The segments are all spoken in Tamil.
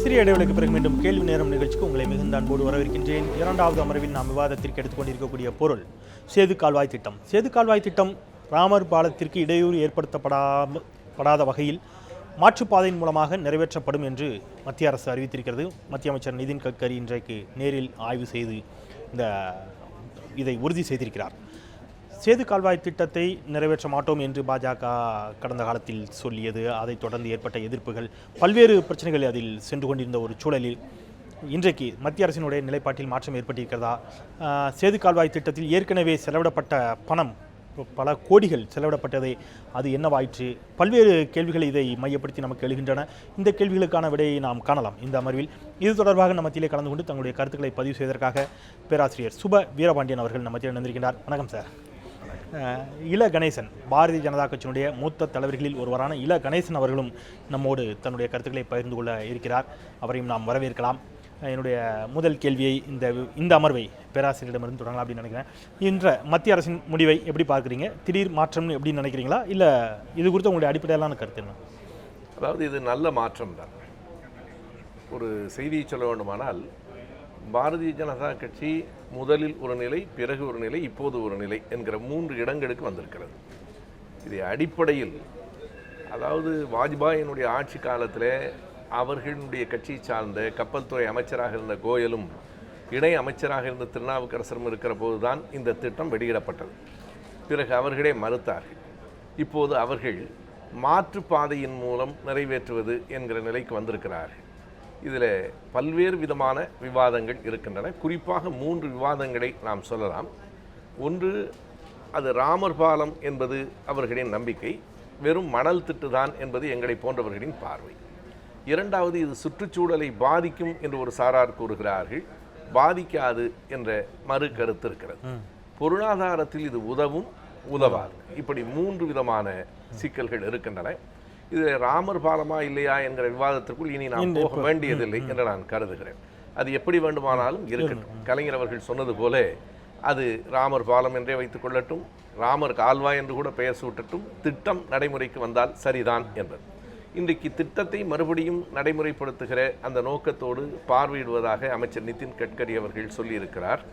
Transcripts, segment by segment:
சிறிய இடைவெளிக்கு பிறகு மீண்டும் கேள்வி நேரம் நிகழ்ச்சிக்கு உங்களை மிகுந்த அன்போடு வரவேற்கின்றேன். இரண்டாவது அமர்வில் நாம் விவாதத்திற்கு எடுத்துக்கொண்டிருக்கக்கூடிய பொருள் சேது கால்வாய் திட்டம். சேது கால்வாய் திட்டம் ராமர் பாலத்திற்கு இடையூறு ஏற்படுத்தப்படாத வகையில் மாற்றுப்பாதையின் மூலமாக நிறைவேற்றப்படும் என்று மத்திய அரசு அறிவித்திருக்கிறது. மத்திய அமைச்சர் நிதின் கட்கரி இன்றைக்கு நேரில் ஆய்வு செய்து இதை உறுதி செய்திருக்கிறார். சேது கால்வாய் திட்டத்தை நிறைவேற்ற மாட்டோம் என்று பாஜக கடந்த காலத்தில் சொல்லியது, அதைத் தொடர்ந்து ஏற்பட்ட எதிர்ப்புகள், பல்வேறு பிரச்சனைகள் அதில் சென்று கொண்டிருந்த ஒரு சூழலில் இன்றைக்கு மத்திய அரசினுடைய நிலைப்பாட்டில் மாற்றம் ஏற்பட்டிருக்கிறதா? சேது கால்வாய் திட்டத்தில் ஏற்கனவே செலவிடப்பட்ட பணம் பல கோடிகள் செலவிடப்பட்டதை அது என்னவாயிற்று? பல்வேறு கேள்விகள் இதை மையப்படுத்தி நமக்கு எழுகின்றன. இந்த கேள்விகளுக்கான விடையை நாம் காணலாம் இந்த அமர்வில். இது தொடர்பாக நம்ம மத்தியிலே கலந்து கொண்டு தங்களுடைய கருத்துக்களை பதிவு செய்வதற்காக பேராசிரியர் சுப வீரபாண்டியன் அவர்கள் நம்ம மத்தியில் இணைந்திருக்கின்றார். வணக்கம் சார். இல கணேசன், பாரதிய ஜனதா கட்சியினுடைய மூத்த தலைவர்களில் ஒருவரான இல கணேசன் அவர்களும் நம்மோடு தன்னுடைய கருத்துக்களை பகிர்ந்து கொள்ள இருக்கிறார். அவரையும் நாம் வரவேற்கலாம். என்னுடைய முதல் கேள்வியை இந்த அமர்வை பேராசிரியரிடமிருந்து தொடங்கலாம் அப்படின்னு நினைக்கிறேன். இன்ற மத்திய அரசின் முடிவை எப்படி பார்க்குறீங்க? திடீர் மாற்றம்னு எப்படி நினைக்கிறீங்களா, இல்லை இது குறித்து உங்களுடைய அடிப்படையிலான கருத்து என்ன? அதாவது இது நல்ல மாற்றம் தான். ஒரு செய்தியை சொல்ல வேண்டுமானால், பாரதிய ஜனதா கட்சி முதலில் ஒரு நிலை, பிறகு ஒரு நிலை, இப்போது ஒரு நிலை என்கிற 3 இடங்களுக்கு வந்திருக்கிறது. இது அடிப்படையில் அதாவது வாஜ்பாயினுடைய ஆட்சி காலத்தில் அவர்களுடைய கட்சியை சார்ந்த கப்பல் துறை அமைச்சராக இருந்த கோயலும் இணை அமைச்சராக இருந்த திருநாவுக்கரசரும் இருக்கிற போது தான் இந்த திட்டம் வெளியிடப்பட்டது. பிறகு அவர்களே மறுத்தார்கள். இப்போது அவர்கள் மாற்றுப்பாதையின் மூலம் நிறைவேற்றுவது என்கிற நிலைக்கு வந்திருக்கிறார்கள். இதில் பல்வேறு விதமான விவாதங்கள் இருக்கின்றன. குறிப்பாக 3 விவாதங்களை நாம் சொல்லலாம். ஒன்று, அது ராமர் பாலம் என்பது அவர்களின் நம்பிக்கை, வெறும் மணல் திட்டு தான் என்பது எங்களை போன்றவர்களின் பார்வை. இரண்டாவது, இது சுற்றுச்சூழலை பாதிக்கும் என்று ஒரு சாரார் கூறுகிறார்கள். பாதிக்காது என்ற மறு கருத்து இருக்கிறது. பொருளாதாரத்தில் இது உதவாது. இப்படி 3 விதமான சிக்கல்கள் இருக்கின்றன. இது ராமர் பாலமா இல்லையா என்கிற விவாதத்திற்குள் இனி நாம் போக வேண்டியதில்லை என்று நான் கருதுகிறேன். அது எப்படி வேண்டுமானாலும் இருக்கட்டும். கலைஞர் அவர்கள் சொன்னது போல அது ராமர் பாலம் என்றே வைத்துக் கொள்ளட்டும், ராமர் கால்வாய் என்று கூட பெயர் சூட்டட்டும், திட்டம் நடைமுறைக்கு வந்தால் சரிதான் என்பது. இன்றைக்கு திட்டத்தை மறுபடியும் நடைமுறைப்படுத்துகிற அந்த நோக்கத்தோடு பார்வையிடுவதாக அமைச்சர் நிதின் கட்கரி அவர்கள் சொல்லியிருக்கிறார்.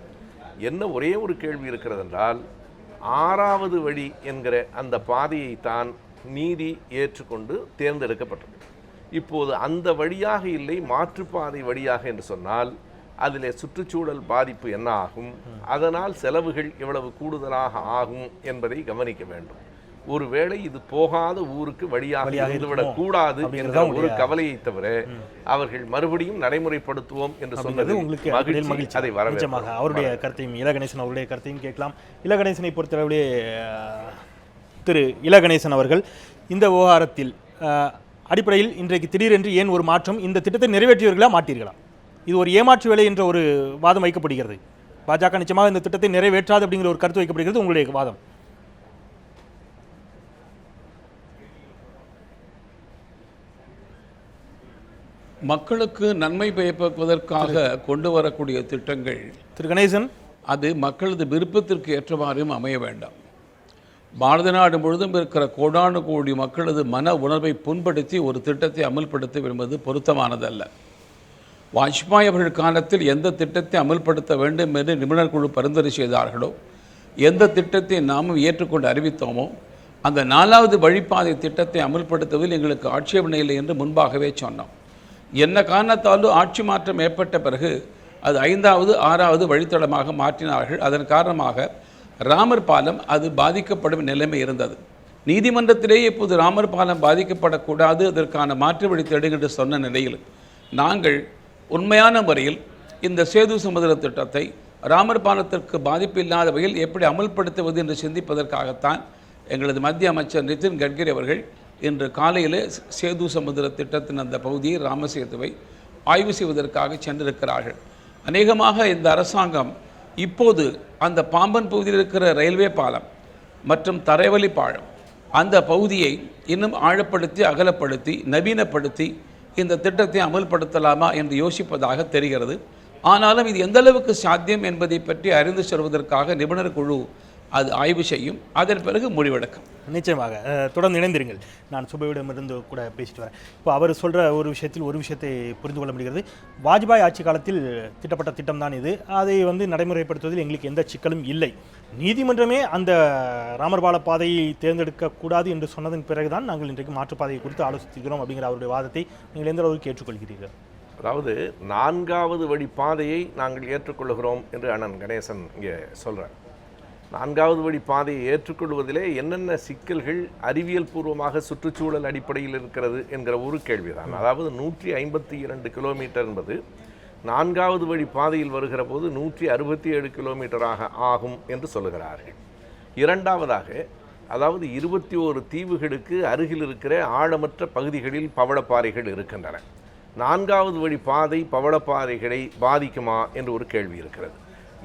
என்ன ஒரே ஒரு கேள்வி இருக்கிறது என்றால், 6வது வழி என்கிற அந்த பாதையை தான் நீதி ஏற்றுக்கொண்டு தேர்ந்தெடுக்கப்பட்டது. இப்போது அந்த வழியாக இல்லை, மாற்றுப்பாதை வழியாக என்று சொன்னால் அதில் சுற்றுச்சூழல் பாதிப்பு என்ன ஆகும், அதனால் செலவுகள் எவ்வளவு கூடுதலாக ஆகும் என்பதை கவனிக்க வேண்டும். ஒருவேளை இது போகாத ஊருக்கு வழியாக இருந்துவிடக் கூடாது என்ற ஒரு கவலையை தவிர அவர்கள் மறுபடியும் நடைமுறைப்படுத்துவோம் என்று சொன்னது மகிழ்ச்சி. அதை வரவேற்க அவருடைய கருத்தையும் இலகணேசன் அவருடைய கருத்தையும் கேட்கலாம். இலகணேசனை பொறுத்தளவிலே திரு இலகணேசன் அவர்கள், இந்த விவகாரத்தில் அடிப்படையில் இன்றைக்கு திடீரென்று ஏன் ஒரு மாற்றம்? இந்த திட்டத்தை நிறைவேற்றியவர்களா மாட்டீர்களா? இது ஒரு ஏமாற்று வேலை என்ற ஒரு வாதம் வைக்கப்படுகிறது. பாஜக நிச்சயமாக இந்த திட்டத்தை நிறைவேற்றாது அப்படிங்கிற ஒரு கருத்து வைக்கப்படுகிறது. உங்களுடைய வாதம்? மக்களுக்கு நன்மை பயப்பதற்காக கொண்டு வரக்கூடிய திட்டங்கள் திரு கணேசன், அது மக்களது விருப்பத்திற்கு ஏற்றவாறும் அமைய வேண்டாம். பாரத நாடு முழுதும் இருக்கிற கோடானு கோடி மக்களது மன உணர்வை புண்படுத்தி ஒரு திட்டத்தை அமல்படுத்த விரும்புவது பொருத்தமானதல்ல. வாஜ்பாய் அவர்கள் காலத்தில் எந்த திட்டத்தை அமல்படுத்த வேண்டும் என்று நிபுணர் குழு பரிந்துரை செய்தார்களோ, எந்த திட்டத்தை நாமும் ஏற்றுக்கொண்டு அறிவித்தோமோ, அந்த 4வது வழிப்பாதை திட்டத்தை அமல்படுத்துவதில் எங்களுக்கு ஆட்சேபனை இல்லை என்று முன்பாகவே சொன்னோம். என்ன காரணத்தாலும் ஆட்சி மாற்றம் ஏற்பட்ட பிறகு அது 5வது 6வது வழித்தடமாக மாற்றினார்கள். அதன் காரணமாக ராமர் பாலம் அது பாதிக்கப்படும் நிலைமை இருந்தது. நீதிமன்றத்திலேயே இப்போது ராமர் பாலம் பாதிக்கப்படக்கூடாது, அதற்கான மாற்று வழி தேடுங்கள் என்று சொன்ன நிலையில் நாங்கள் உண்மையான முறையில் இந்த சேது சமுத்திர திட்டத்தை ராமர் பாலத்திற்கு பாதிப்பு இல்லாத வகையில் எப்படி அமல்படுத்துவது என்று சிந்திப்பதற்காகத்தான் எங்களது மத்திய அமைச்சர் நிதின் கட்கரி அவர்கள் இன்று காலையில் சேது சமுத்திர திட்டத்தின் அந்த பகுதியை ராமசேதுவை ஆய்வு செய்வதற்காக சென்றிருக்கிறார்கள். அநேகமாக இந்த அரசாங்கம் இப்போது அந்த பாம்பன் பகுதியில் இருக்கிற ரயில்வே பாலம் மற்றும் தரைவழி பாலம் அந்த பகுதியை இன்னும் ஆழப்படுத்தி அகலப்படுத்தி நவீனப்படுத்தி இந்த திட்டத்தை அமல்படுத்தலாமா என்று யோசிப்பதாக தெரிகிறது. ஆனாலும் இது எந்த அளவுக்கு சாத்தியம் என்பதை பற்றி அறிந்து சொல்வதற்காக நிபுணர் குழு அது ஆய்வு செய்யும், அதன் பிறகு முடிவெடுக்கும். நிச்சயமாக தொடர்ந்து இணைந்திருங்கள். நான் சுபவிடமிருந்து கூட பேசிட்டு வரேன். இப்போ அவர் சொல்கிற ஒரு விஷயத்தை புரிந்து கொள்ள முடிகிறது. வாஜ்பாய் ஆட்சி காலத்தில் திட்டப்பட்ட திட்டம் தான் இது. அதை நடைமுறைப்படுத்துவதில் எங்களுக்கு எந்த சிக்கலும் இல்லை. நீதிமன்றமே அந்த ராமர் பால பாதையை தேர்ந்தெடுக்கக்கூடாது என்று சொன்னதன் பிறகுதான் நாங்கள் இன்றைக்கு மாற்றுப்பாதையை குறித்து ஆலோசிக்கிறோம் அப்படிங்கிற அவருடைய வாதத்தை நீங்கள் எந்த அளவுக்கு ஏற்றுக்கொள்கிறீர்கள்? அதாவது 4வது வழி பாதையை நாங்கள் ஏற்றுக்கொள்கிறோம் என்று அண்ணன் கணேசன் இங்கே சொல்கிறார். 4வது வழி பாதையை ஏற்றுக்கொள்வதிலே என்னென்ன சிக்கல்கள் அறிவியல் பூர்வமாக சுற்றுச்சூழல் அடிப்படையில் இருக்கிறது என்கிற ஒரு கேள்விதான். அதாவது 152 கிலோமீட்டர் என்பது 4வது வழி பாதையில் வருகிற போது 167 கிலோமீட்டராக ஆகும் என்று சொல்லுகிறார்கள். இரண்டாவதாக, அதாவது 21 தீவுகளுக்கு அருகில் இருக்கிற ஆழமற்ற பகுதிகளில் பவளப்பாறைகள் இருக்கின்றன. 4வது வழி பாதை பவளப்பாறைகளை பாதிக்குமா என்று ஒரு கேள்வி இருக்கிறது.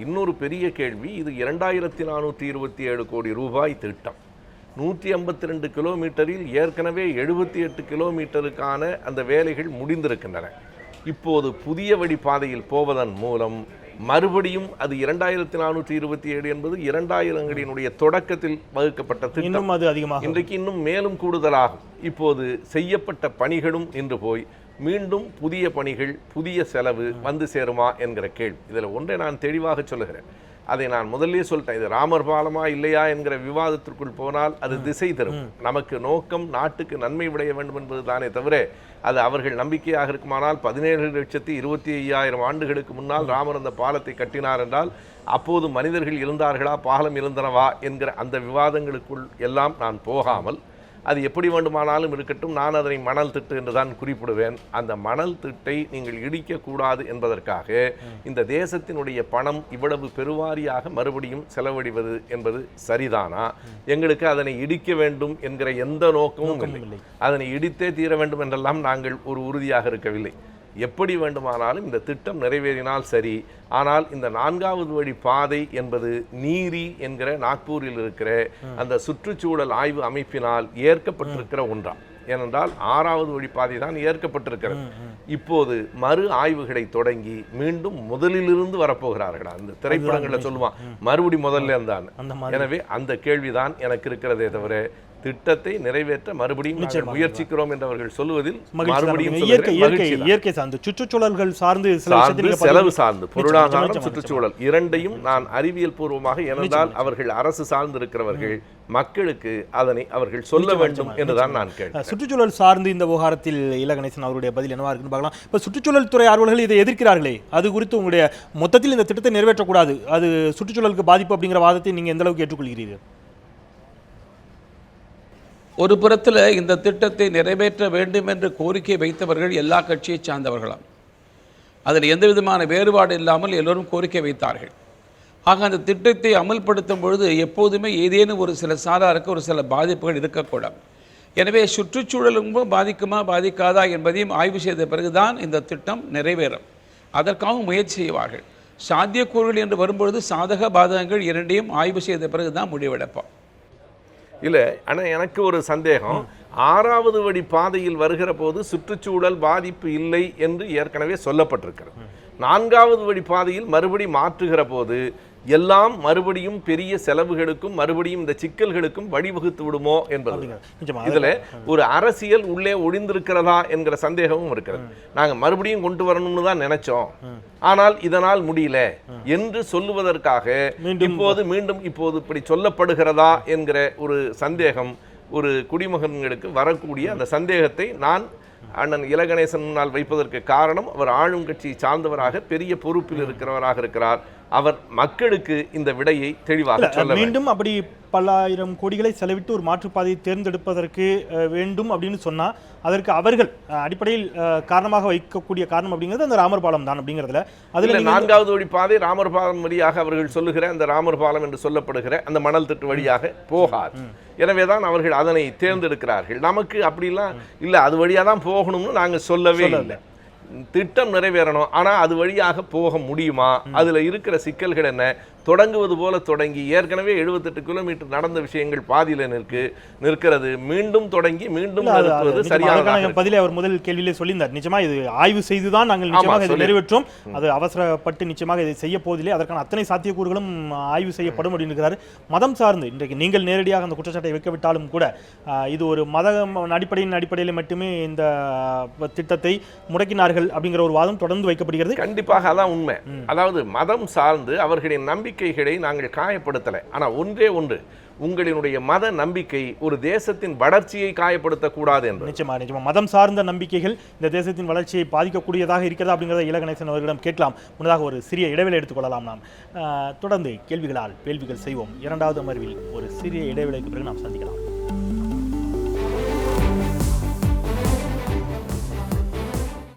இன்னொரு பெரிய கேள்வி, இது 2427 கோடி ரூபாய் திட்டம். 152 கிலோமீட்டரில் ஏற்கனவே 78 கிலோமீட்டருக்கான அந்த வேலைகள் முடிந்திருக்கின்றன. இப்போது புதிய வழி பாதையில் போவதன் மூலம் மறுபடியும் அது 2427 என்பது 2000களினுடைய தொடக்கத்தில் வகுக்கப்பட்ட திட்டம். அது அதிகமாக இன்றைக்கு இன்னும் மேலும் கூடுதலாகும். இப்போது செய்யப்பட்ட பணிகளும் இன்று போய் மீண்டும் புதிய பணிகள், புதிய செலவு வந்து சேருமா என்கிற கேள்வி. இதில் ஒன்றை நான் தெளிவாக சொல்லுகிறேன். அதை நான் முதல்ல சொல்லிட்டேன். இது ராமர் பாலமா இல்லையா என்கிற விவாதத்திற்குள் போனால் அது திசை தரும். நமக்கு நோக்கம் நாட்டுக்கு நன்மை விளைய வேண்டும் என்பது தானே தவிர, அது அவர்கள் நம்பிக்கையாக இருக்குமானால் 17,25,000 ஆண்டுகளுக்கு முன்னால் ராமர் அந்த பாலத்தை கட்டினார் என்றால் அப்போது மனிதர்கள் இருந்தார்களா, பாலம் இருந்தனவா என்கிற அந்த விவாதங்களுக்குள் எல்லாம் நான் போகாமல், அது எப்படி வேண்டுமானாலும் இருக்கட்டும், நான் அதனை மணல் திட்டு என்று தான் குறிப்பிடுவேன். அந்த மணல் திட்டை நீங்கள் இடிக்கக்கூடாது என்பதற்காக இந்த தேசத்தினுடைய பணம் இவ்வளவு பெருவாரியாக மறுபடியும் செலவழிவது என்பது சரிதானா? எங்களுக்கு அதனை இடிக்க வேண்டும் என்கிற எந்த நோக்கமும் இல்லை. அதனை இடித்தே தீர வேண்டும் என்றெல்லாம் நாங்கள் ஒரு உறுதியாக இருக்கவில்லை. எப்படி வேண்டுமானாலும் இந்த திட்டம் நிறைவேறினால் சரி. ஆனால் இந்த 4வது வழி பாதை என்பது நீரி என்கிற நாக்பூரில் இருக்கிற அந்த சுற்றுச்சூழல் ஆய்வு அமைப்பினால் ஏற்கப்பட்டிருக்கிற ஒன்றாம். ஏனென்றால் 6வது வழி பாதை தான் ஏற்கப்பட்டிருக்கிறது. இப்போது மறு ஆய்வுகளை தொடங்கி மீண்டும் முதலிலிருந்து வரப்போகிறார்களா? அந்த திரைப்படங்களில் சொல்லுவான் மறுபடி முதல்ல இருந்தான். எனவே அந்த கேள்விதான் எனக்கு இருக்கிறதே தவிர, திட்டத்தை நிறைவேற்ற மறுபடியும் முயற்சிக்கிறோம் என்று அவர்கள் சொல்லுவதில் மறுபடியும் இயற்கை சார்ந்து, சுற்றுச்சூழல்கள் சார்ந்து, செலவு சார்ந்து, பொருளாதாரம், சுற்றுச்சூழல் இரண்டையும் நான் அறிவியல் பூர்வமாக, ஏனென்றால் அவர்கள் அரசு சார்ந்து இருக்கிறவர்கள், மக்களுக்கு அதனை அவர்கள் சொல்ல வேண்டும் என்றுதான் நான் கேட்டேன். சுற்றுச்சூழல் சார்ந்து இந்த விவகாரத்தில் இல கணேசன் அவருடைய பதில் என்னவா இருக்குன்னு பார்க்கலாம். இப்போ சுற்றுச்சூழல் துறை ஆர்வலர்கள் இதை எதிர்க்கிறார்களே, அது குறித்து உங்களுடைய மொத்தத்தில் இந்த திட்டத்தை நிறைவேற்றக்கூடாது, அது சுற்றுச்சூழலுக்கு பாதிப்பு அப்படிங்கிற வாதத்தை நீங்கள் எந்த அளவுக்கு ஏற்றுக்கொள்கிறீர்கள்? ஒரு புறத்தில் இந்த திட்டத்தை நிறைவேற்ற வேண்டும் என்று கோரிக்கை வைத்தவர்கள் எல்லா கட்சியை சார்ந்தவர்களாம். அதில் எந்த விதமான வேறுபாடு இல்லாமல் எல்லோரும் கோரிக்கை வைத்தார்கள். ஆக அந்த திட்டத்தை அமல்படுத்தும் பொழுது எப்போதுமே ஏதேனும் ஒரு சில சாராருக்கு ஒரு சில பாதிப்புகள் இருக்கக்கூடாது. எனவே சுற்றுச்சூழலும் பாதிக்குமா பாதிக்காதா என்பதையும் ஆய்வு செய்த பிறகுதான் இந்த திட்டம் நிறைவேறும். அதற்காக முயற்சி செய்வார்கள். சாத்தியக்கூறுகள் என்று வரும்பொழுது சாதக பாதகங்கள் இரண்டையும் ஆய்வு செய்த பிறகுதான் முடிவெடுப்போம். இல்லை, ஆனால் எனக்கு ஒரு சந்தேகம். 6வது வழி பாதையில் வருகிற போது சுற்றுச்சூழல் பாதிப்பு இல்லை என்று ஏற்கனவே சொல்லப்பட்டிருக்கிறது. 4வது வழி பாதையில் மறுபடி மாற்றுகிற போது எல்லாம் மறுபடியும் பெரிய செலவுகளுக்கும் மறுபடியும் இந்த சிக்கல்களுக்கும் வழிவகுத்து விடுமோ என்பது. இதுல ஒரு அரசியல் உள்ளே ஒளிந்திருக்கிறதா என்கிற சந்தேகமும் இருக்கிறது. நாங்க மறுபடியும் கொண்டு வரணும்னு தான் நினைச்சோம், ஆனால் இதனால் முடியல என்று சொல்லுவதற்காக மீண்டும் இப்போது இப்படி சொல்லப்படுகிறதா என்கிற ஒரு சந்தேகம் ஒரு குடிமகன்களுக்கு வரக்கூடிய அந்த சந்தேகத்தை நான் அண்ணன் இல கணேசன் முன்னால் வைப்பதற்கு காரணம், அவர் ஆளும் கட்சியை சார்ந்தவராக பெரிய பொறுப்பில் இருக்கிறவராக இருக்கிறார். அவர் மக்களுக்கு இந்த விடையை தெளிவாக சொல்ல மீண்டும் அப்படி பல்லாயிரம் கோடிகளை செலவிட்டு ஒரு மாற்றுப்பாதையை தேர்ந்தெடுப்பதற்கு வேண்டும் அப்படின்னு சொன்னா அதற்கு அவர்கள் அடிப்படையில் காரணமாக வைக்கக்கூடிய காரணம் அப்படிங்கிறது அந்த ராமர் பாலம் தான் அப்படிங்கிறதுல. அதுல 4வது வழி பாதை ராமர் பாலம் வழியாக அவர்கள் சொல்லுகிற அந்த ராமர் பாலம் என்று சொல்லப்படுகிற அந்த மணல் திட்டு வழியாக போகாது. எனவேதான் அவர்கள் அதனை தேர்ந்தெடுக்கிறார்கள். நமக்கு அப்படிலாம் இல்லை, அது வழியாக தான் போகணும்னு நாங்கள் சொல்லவே இல்லை. திட்டம் நிறைவேறணும், ஆனால் அது வழியாக போக முடியுமா, அதில் இருக்கிற சிக்கல்கள் என்ன, தொடங்குவது போல தொடங்கி ஏற்கனவே 78 கிலோமீட்டர் நடந்த விஷயங்கள் பாதியில் நிற்கிறது. மீண்டும் தொடங்கி மீண்டும் நிறுத்துவது சரியான பதிலே அவர் முதல் கேள்வியிலே சொல்லியிருந்தார். நிச்சயமா இது ஆய்வு செய்துதான் நாங்கள் நிச்சயமாக இதை நிறைவேற்றோம், அது அவசரப்பட்டு நிச்சயமாக இதை செய்ய போதில்லை, அதற்கான அத்தனை சாத்தியக்கூறுகளும் ஆய்வு செய்யப்படும் அப்படின்னு இருக்கிறார். மதம் சார்ந்து இன்றைக்கு நீங்கள் நேரடியாக அந்த குற்றச்சாட்டை வைக்கவிட்டாலும் கூட இது ஒரு மத அடிப்படையில் மட்டுமே இந்த திட்டத்தை முடக்கினார்கள் அப்படிங்கிற ஒரு வாதம் தொடர்ந்து வைக்கப்படுகிறது. கண்டிப்பாக அதான் உண்மை. அதாவது மதம் சார்ந்து அவர்களின் நம்பிக்கைகளை நாங்கள் காயப்படுத்தலை. ஆனால் ஒன்றே ஒன்று, உங்களினுடைய மத நம்பிக்கை ஒரு தேசத்தின் வளர்ச்சியை காயப்படுத்தக்கூடாது என்று. நிச்சயமா மதம் சார்ந்த நம்பிக்கைகள் இந்த தேசத்தின் வளர்ச்சியை பாதிக்கக்கூடியதாக இருக்கிறதா அப்படிங்கிறத இலகணேசன் அவர்களிடம் கேட்கலாம். முன்னதாக ஒரு சிறிய இடைவேளை எடுத்துக்கொள்ளலாம். நாம் தொடர்ந்து கேள்விகளால் கேள்விகள் செய்வோம். இரண்டாவது அமர்வில் ஒரு சிறிய இடைவேளைக்கு பிறகு நாம் சந்திக்கலாம்.